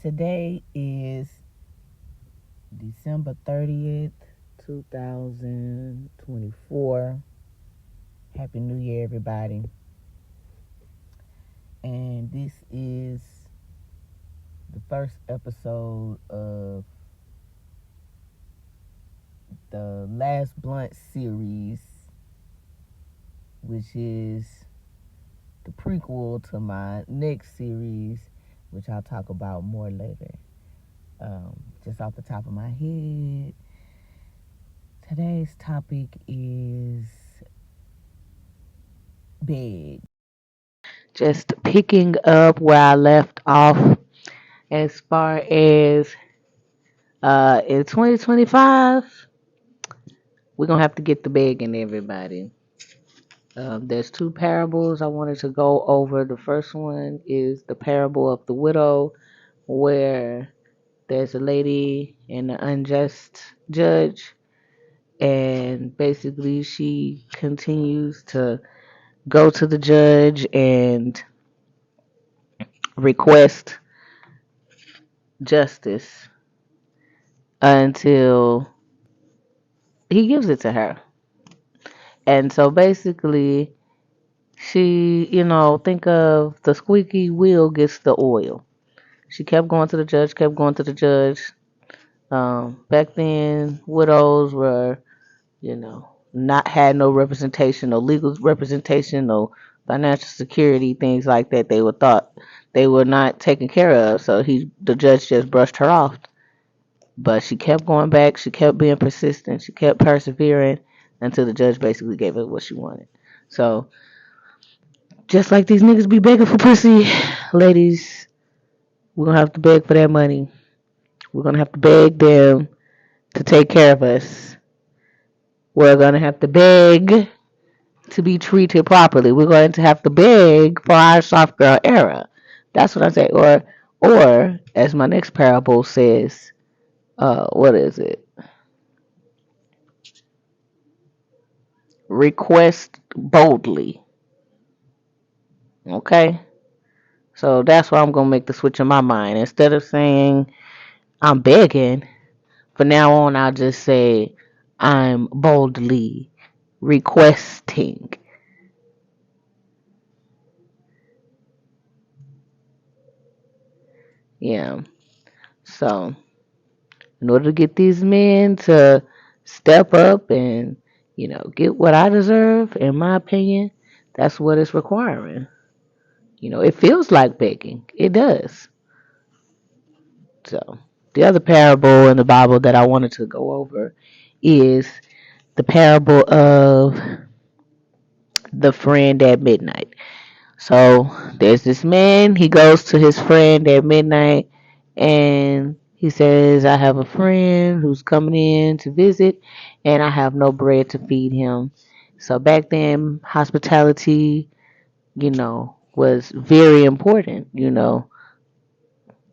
Today is December 30th, 2024. Happy New Year, everybody. And this is the first episode of the Last Blunt series, which is the prequel to my next series, which I'll talk about more later. Just off the top of my head, today's topic is big. Just picking up where I left off as far as in 2025, we're going to have to get the begging, everybody. There's two parables I wanted to go over. The first one is the parable of the widow, where there's a lady and an unjust judge, and basically she continues to go to the judge and request justice until he gives it to her. And so basically, she, think of the squeaky wheel gets the oil. She kept going to the judge, kept going to the judge. Back then, widows were, not had no representation, no legal representation, no financial security, things like that. They were thought they were not taken care of. So the judge just brushed her off. But she kept going back. She kept being persistent. She kept persevering until the judge basically gave her what she wanted. So just like these niggas be begging for pussy, ladies, we're going to have to beg for that money. We're going to have to beg them to take care of us. We're going to have to beg to be treated properly. We're going to have to beg for our soft girl era. That's what I say. Or as my next parable says, what is it? Request boldly. Okay? So that's why I'm going to make the switch in my mind. Instead of saying I'm begging, from now on I'll just say I'm boldly requesting. Yeah. So, in order to get these men to step up and, get what I deserve, in my opinion, that's what it's requiring. It feels like begging. It does. So, the other parable in the Bible that I wanted to go over is the parable of the friend at midnight. So, there's this man, he goes to his friend at midnight and he says, I have a friend who's coming in to visit and I have no bread to feed him. So, back then, hospitality, was very important.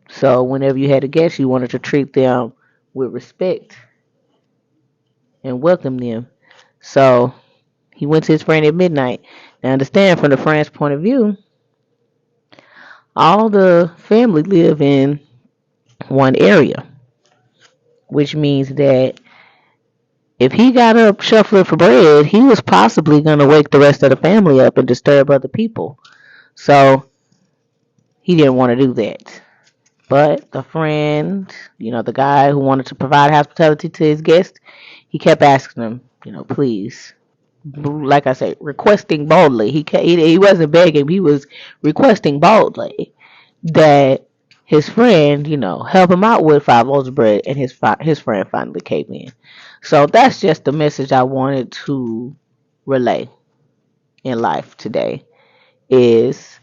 So whenever you had a guest, you wanted to treat them with respect and welcome them. So he went to his friend at midnight. Now understand, from the friend's point of view, all the family live in one area, which means that if he got up shuffling for bread, he was possibly going to wake the rest of the family up and disturb other people. So he didn't want to do that. But the friend, the guy who wanted to provide hospitality to his guest, he kept asking him, please, like I said, requesting boldly. He wasn't begging, he was requesting boldly that his friend, help him out with 5 loaves of bread, and his friend finally came in. So that's just the message I wanted to relay in life today. Is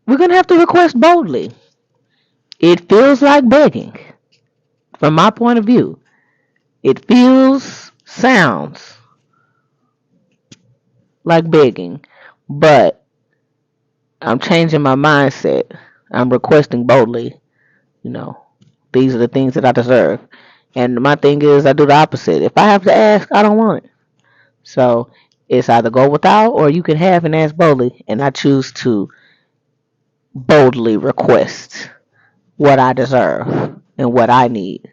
we're gonna have to request boldly. It feels like begging. From my point of view, it sounds like begging, but I'm changing my mindset. I'm requesting boldly, you know, these are the things that I deserve. And my thing is, I do the opposite. If I have to ask, I don't want it. So it's either go without or you can have and ask boldly. And I choose to boldly request what I deserve and what I need.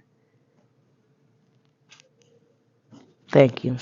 Thank you.